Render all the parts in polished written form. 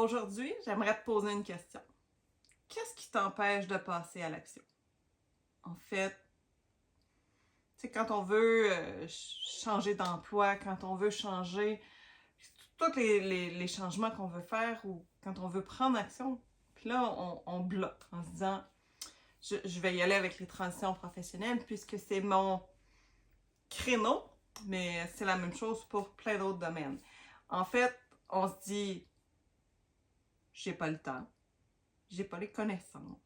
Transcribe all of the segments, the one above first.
Aujourd'hui, j'aimerais te poser une question. Qu'est-ce qui t'empêche de passer à l'action? En fait, tu sais, quand on veut changer d'emploi, quand on veut changer tous les changements qu'on veut faire ou quand on veut prendre action, puis là, on bloque en se disant je vais y aller avec les transitions professionnelles puisque c'est mon créneau, mais c'est la même chose pour plein d'autres domaines. En fait, on se dit j'ai pas le temps, j'ai pas les connaissances,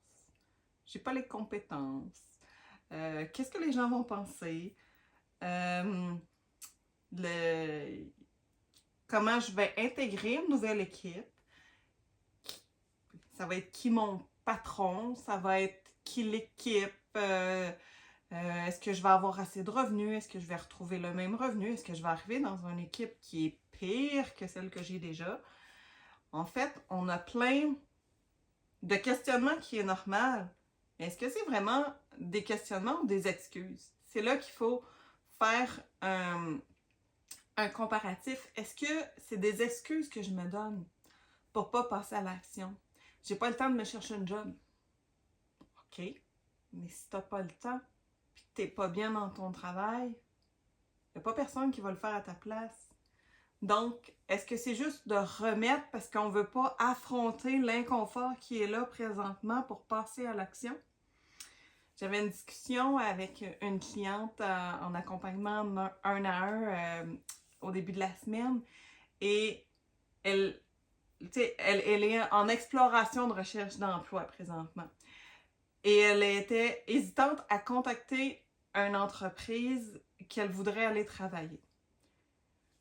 j'ai pas les compétences. Qu'est-ce que les gens vont penser? Euh, le, Comment je vais intégrer une nouvelle équipe? Ça va être qui mon patron? Ça va être qui l'équipe? Est-ce que je vais avoir assez de revenus? Est-ce que je vais retrouver le même revenu? Est-ce que je vais arriver dans une équipe qui est pire que celle que j'ai déjà? En fait, on a plein de questionnements qui est normal. Est-ce que c'est vraiment des questionnements ou des excuses? C'est là qu'il faut faire un comparatif. Est-ce que c'est des excuses que je me donne pour pas passer à l'action? J'ai pas le temps de me chercher un job. OK, mais si t'as pas le temps puis que t'es pas bien dans ton travail, y a pas personne qui va le faire à ta place. Donc, est-ce que c'est juste de remettre parce qu'on veut pas affronter l'inconfort qui est là présentement pour passer à l'action? J'avais une discussion avec une cliente en accompagnement un à un au début de la semaine et elle, elle est en exploration de recherche d'emploi présentement. Et elle était hésitante à contacter une entreprise qu'elle voudrait aller travailler.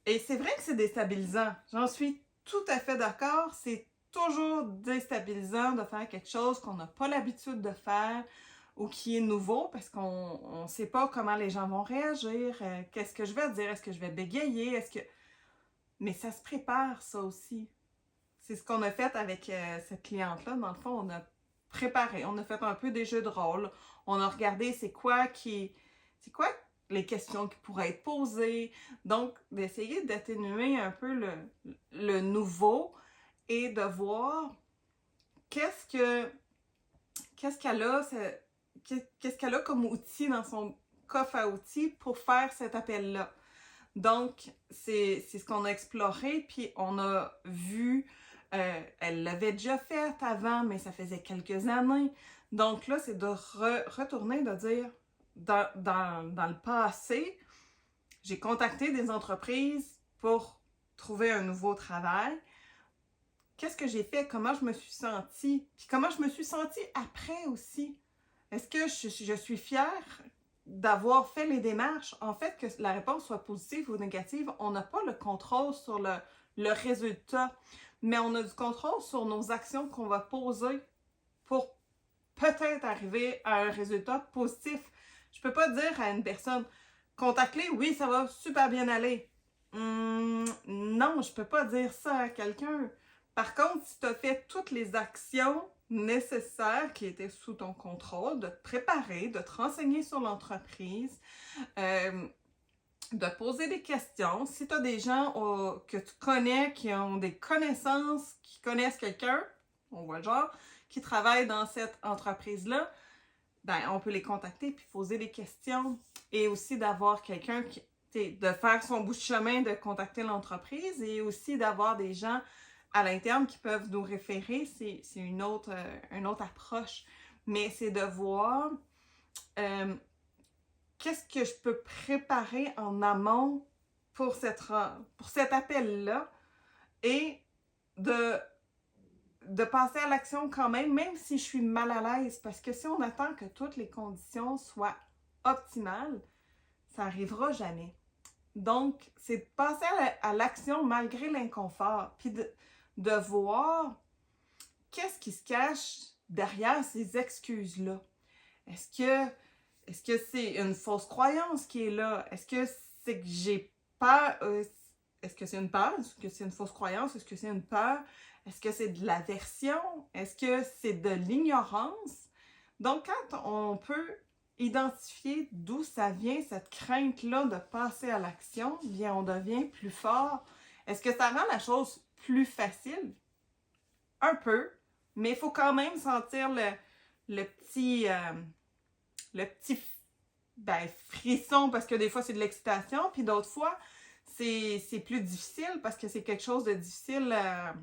Et c'est vrai que c'est déstabilisant. J'en suis tout à fait d'accord. C'est toujours déstabilisant de faire quelque chose qu'on n'a pas l'habitude de faire ou qui est nouveau parce qu'on ne sait pas comment les gens vont réagir. Qu'est-ce que je vais dire? Est-ce que je vais bégayer? Mais ça se prépare, ça aussi. C'est ce qu'on a fait avec cette cliente-là. Dans le fond, on a préparé. On a fait un peu des jeux de rôle. On a regardé c'est quoi les questions qui pourraient être posées. Donc, d'essayer d'atténuer un peu le nouveau et de voir qu'est-ce qu'elle a comme outil dans son coffre à outils pour faire cet appel-là. Donc, c'est ce qu'on a exploré, puis on a vu, elle l'avait déjà fait avant, mais ça faisait quelques années. Donc là, c'est de retourner, de dire, dans le passé, j'ai contacté des entreprises pour trouver un nouveau travail. Qu'est-ce que j'ai fait? Comment je me suis sentie? Puis comment je me suis sentie après aussi? Est-ce que je suis fière d'avoir fait les démarches? En fait, que la réponse soit positive ou négative, on n'a pas le contrôle sur le résultat, mais on a du contrôle sur nos actions qu'on va poser pour peut-être arriver à un résultat positif. Je peux pas dire à une personne, contacte-les, oui, ça va super bien aller. Non, je peux pas dire ça à quelqu'un. Par contre, si tu as fait toutes les actions nécessaires qui étaient sous ton contrôle, de te préparer, de te renseigner sur l'entreprise, de poser des questions. Si tu as des gens que tu connais, qui ont des connaissances, qui connaissent quelqu'un, on voit le genre, qui travaille dans cette entreprise-là, ben, on peut les contacter puis poser des questions. Et aussi d'avoir quelqu'un de faire son bout de chemin, de contacter l'entreprise et aussi d'avoir des gens à l'interne qui peuvent nous référer. C'est une autre approche. Mais c'est de voir qu'est-ce que je peux préparer en amont pour cet appel-là et de passer à l'action quand même si je suis mal à l'aise. Parce que si on attend que toutes les conditions soient optimales, ça n'arrivera jamais. Donc, c'est de passer à l'action malgré l'inconfort, puis de voir qu'est-ce qui se cache derrière ces excuses-là. Est-ce que c'est une fausse croyance qui est là? Est-ce que c'est que j'ai peur? Est-ce que c'est une peur? Est-ce que c'est une fausse croyance? Est-ce que c'est une peur? Est-ce que c'est de l'aversion? Est-ce que c'est de l'ignorance? Donc, quand on peut identifier d'où ça vient, cette crainte-là de passer à l'action, bien, on devient plus fort. Est-ce que ça rend la chose plus facile? un peu, mais il faut quand même sentir le petit, le petit frisson parce que des fois c'est de l'excitation, puis d'autres fois c'est plus difficile parce que c'est quelque chose de difficile à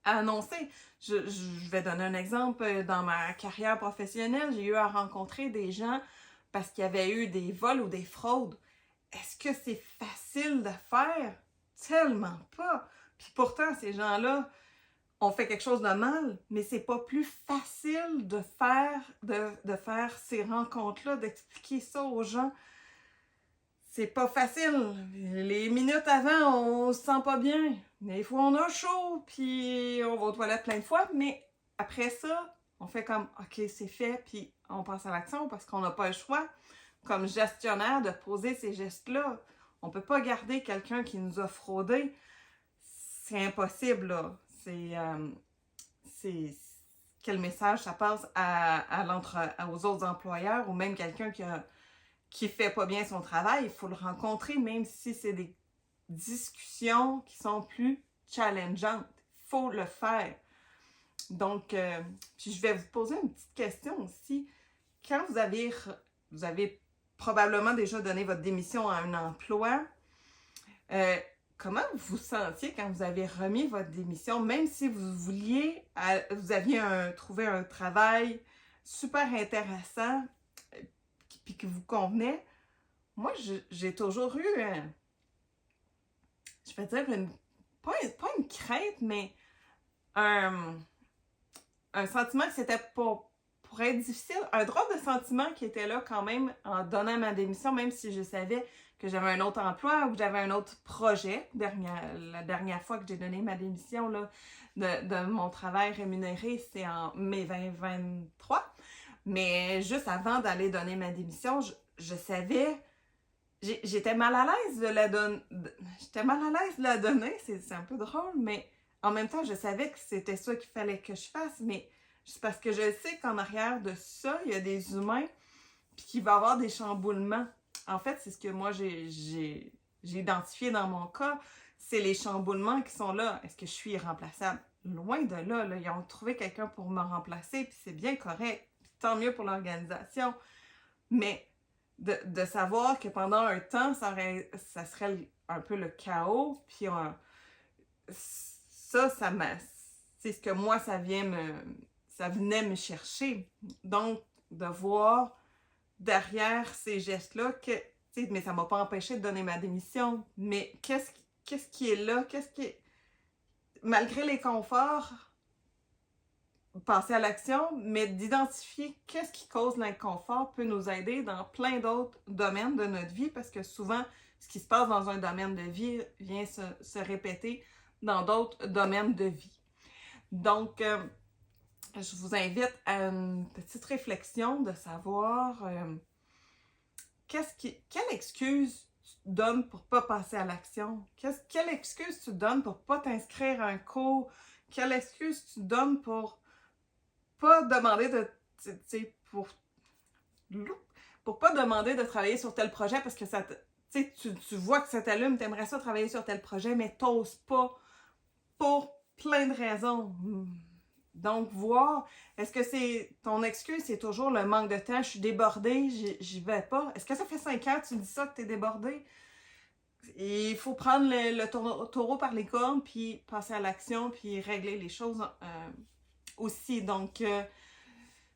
annoncer. Je vais donner un exemple. Dans ma carrière professionnelle, j'ai eu à rencontrer des gens parce qu'il y avait eu des vols ou des fraudes. Est-ce que c'est facile de faire? Tellement pas. Puis pourtant, ces gens-là ont fait quelque chose de mal, mais c'est pas plus facile de faire ces rencontres-là, d'expliquer ça aux gens. C'est pas facile. Les minutes avant, on se sent pas bien. Des fois, on a chaud, puis on va aux toilettes plein de fois, mais après ça, on fait comme, OK, c'est fait, puis on passe à l'action parce qu'on n'a pas le choix, comme gestionnaire, de poser ces gestes-là. On peut pas garder quelqu'un qui nous a fraudé. C'est impossible, là. C'est quel message ça passe aux autres employeurs ou même quelqu'un qui fait pas bien son travail, il faut le rencontrer, même si c'est des discussions qui sont plus challengeantes. Il faut le faire. Donc, puis je vais vous poser une petite question aussi. Quand vous avez probablement déjà donné votre démission à un emploi, comment vous vous sentiez quand vous avez remis votre démission, même si vous aviez trouvé un travail super intéressant, puis qui vous convenait? Moi, j'ai toujours eu, je vais dire, pas une crainte, mais un sentiment que c'était pour être difficile, un drôle de sentiment qui était là quand même en donnant ma démission, même si je savais que j'avais un autre emploi ou que j'avais un autre projet. La dernière fois que j'ai donné ma démission là, de mon travail rémunéré, c'est en mai 2023. Mais juste avant d'aller donner ma démission, je savais, j'étais mal à l'aise de la donner. J'étais mal à l'aise de la donner, c'est un peu drôle, mais en même temps, je savais que c'était ça qu'il fallait que je fasse, mais juste parce que je sais qu'en arrière de ça, il y a des humains, puis qu'il va y avoir des chamboulements. En fait, c'est ce que moi j'ai identifié dans mon cas, c'est les chamboulements qui sont là. Est-ce que je suis irremplaçable? Loin de là, là. Ils ont trouvé quelqu'un pour me remplacer, puis c'est bien correct. Tant mieux pour l'organisation. Mais de savoir que pendant un temps, ça serait un peu le chaos, puis c'est ce que moi, ça venait me chercher. Donc, de voir derrière ces gestes-là, mais ça m'a pas empêché de donner ma démission, mais qu'est-ce qui est là? Malgré les conforts, passer à l'action, mais d'identifier qu'est-ce qui cause l'inconfort peut nous aider dans plein d'autres domaines de notre vie, parce que souvent, ce qui se passe dans un domaine de vie vient se répéter dans d'autres domaines de vie. Donc, je vous invite à une petite réflexion de savoir quelle excuse tu donnes pour pas passer à l'action? Quelle excuse tu donnes pour pas t'inscrire à un cours? Quelle excuse tu donnes pour pas demander pour pas demander de travailler sur tel projet parce que tu vois que ça t'allume, t'aimerais ça travailler sur tel projet, mais t'oses pas pour plein de raisons. Donc, voir, est-ce que ton excuse, c'est toujours le manque de temps, je suis débordée, j'y vais pas. Est-ce que ça fait 5 ans que tu dis ça, que t'es débordée? Il faut prendre le taureau par les cornes, puis passer à l'action, puis régler les choses aussi. Donc,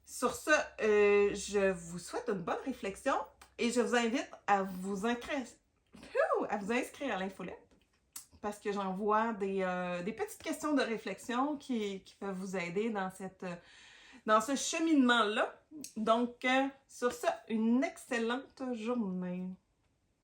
sur ça, je vous souhaite une bonne réflexion et je vous invite à vous inscrire à l'infolette parce que j'envoie des petites questions de réflexion qui peuvent vous aider dans ce cheminement-là. Donc, sur ça, une excellente journée.